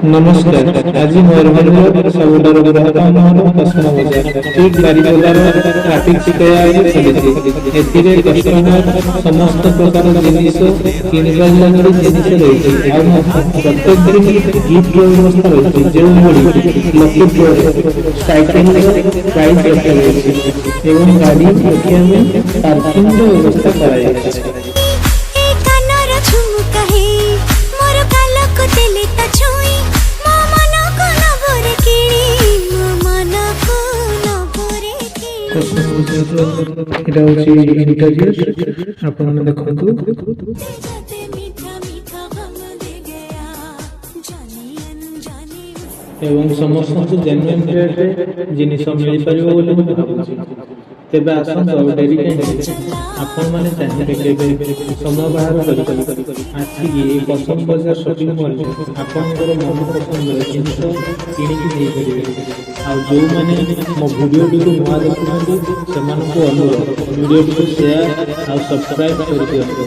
नमस्कार। आज मयूरभंज सबुठाରୁ ବୃହତ୍ତମ କସମ ବଜାର ଠିକ୍ ବାରିପଦାର ଟ୍ରାଫିକ୍ ଶିକାୟତ ଚାଲିଛି। ଏଥିରେ କଷ୍ଟମର ସମସ୍ତ ପ୍ରକାର ଜିନିଷ କିଣିବା ଲାଗି ଜିନିଷ ରହିଛି। ଆଉ ପ୍ରତ୍ୟେକ ଦିନ ଗିଫ୍ଟର ବ୍ୟବସ୍ଥା ରହିଛି, ଯେଉଁଭଳି ଲକି ଡ୍ର ସାଇକେଲର ପ୍ରାଇଜ୍ ରଖାଯାଇଛି ଏବଂ ଗାଡ଼ି ରଖିବା ପାଇଁ ପାର୍କିଂର ବ୍ୟବସ୍ଥା କରାଯାଇଛି। এটা হচ্ছে ইন্টারিয়র, আপনারা দেখুন। এবং সমস্ত জেনুইন রেটে জিনিস মিলিপারিব বলে ମୁଁ ଭାବୁଛି। ତେବେ ଆସନ୍ତୁ, ଆଉ ଡେରି କାହିଁକି? ଆପଣମାନେ ଚାହିଁଲେ କେବେ ସମୟ ବାହାର କରିପାରିବେ ଆସିକି ଏହି କସମ ବଜାର ସପିଂ ମଲ୍ରେ ଆପଣଙ୍କର ମନପସନ୍ଦର ଜିନିଷ କିଣିକି ନେଇପାରିବେ। ଆଉ ଯେଉଁମାନେ ମୋ ଭିଡ଼ିଓଟିକୁ ନୂଆ ଦେଖୁଛନ୍ତି ସେମାନଙ୍କୁ ଅନୁରୋଧ, ଭିଡ଼ିଓଟିକୁ ସେୟାର ଆଉ ସବସ୍କ୍ରାଇବ୍ କରିଦିଅନ୍ତୁ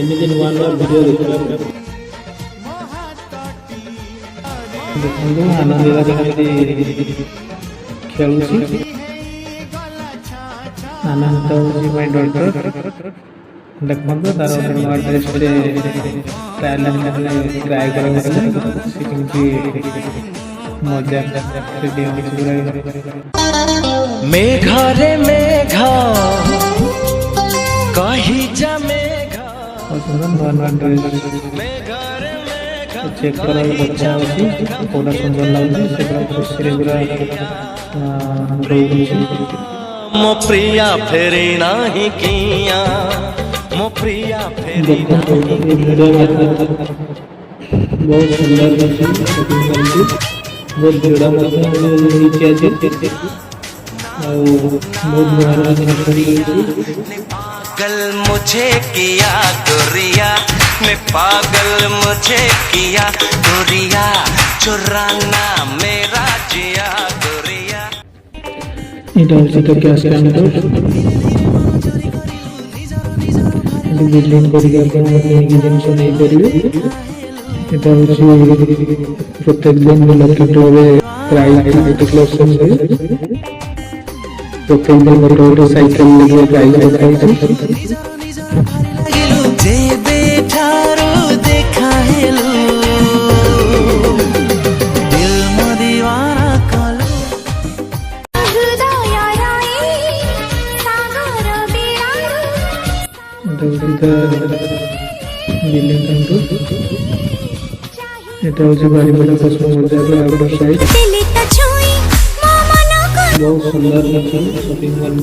ଏମିତି ନୂଆ ନୂଆ ଭିଡ଼ିଓ ଦେଖିବାକୁ। ଦେଖନ୍ତୁ ଆନନ୍ଦୀରା କେମିତି ଖେଳୁଛି। ଆନନ୍ଦ ହେଉଛି ମାଇ ଡଟର। ଦେଖନ୍ତୁ ତାର ନୂଆ ଡ୍ରେସ୍ରେ ଟ୍ରାଏ କରାଯାଉଛି, ସେ କେମିତି ମଜା मेघरे मेघ कही जा मेघ नूआ नूआ ड्रेस चेक कर बच्चा अच्छी पूरा सुंदर लगे से खुशी पूरा मो प्रिया फेरी नहीं किया मो प्रिया फेरी बहुत सुंदर बहुत जोड़ा पागल मुझे किया गोरिया मैं पागल मुझे किया गोरिया चुराना मेरा जिया गोरिया। এটা হচ্ছে তো ক্যাশ কাউন্টার, বিলিং করিকি আপনারা কিনিকি জিনিস নেইପାରିବେ। এটা হচ্ছে প্রত্যেক দিন লকি ড্ররে প্রাইজ ডিক্লেরেশন ହୁଏ। প্রত্যেক দিন ଗୋଟେ ଗୋଟେ ସାଇକେଲ ଲାଗି ପ୍ରାଇଜ ରଖାଯାଇଛି। जे बेठारो देखा हेलो दिल में दीवाना कलो এটা হচ্ছে বারিপদা কসমো বাজারের আউটডোর সাইড। बहुत सुंदर शॉपिंग मॉल।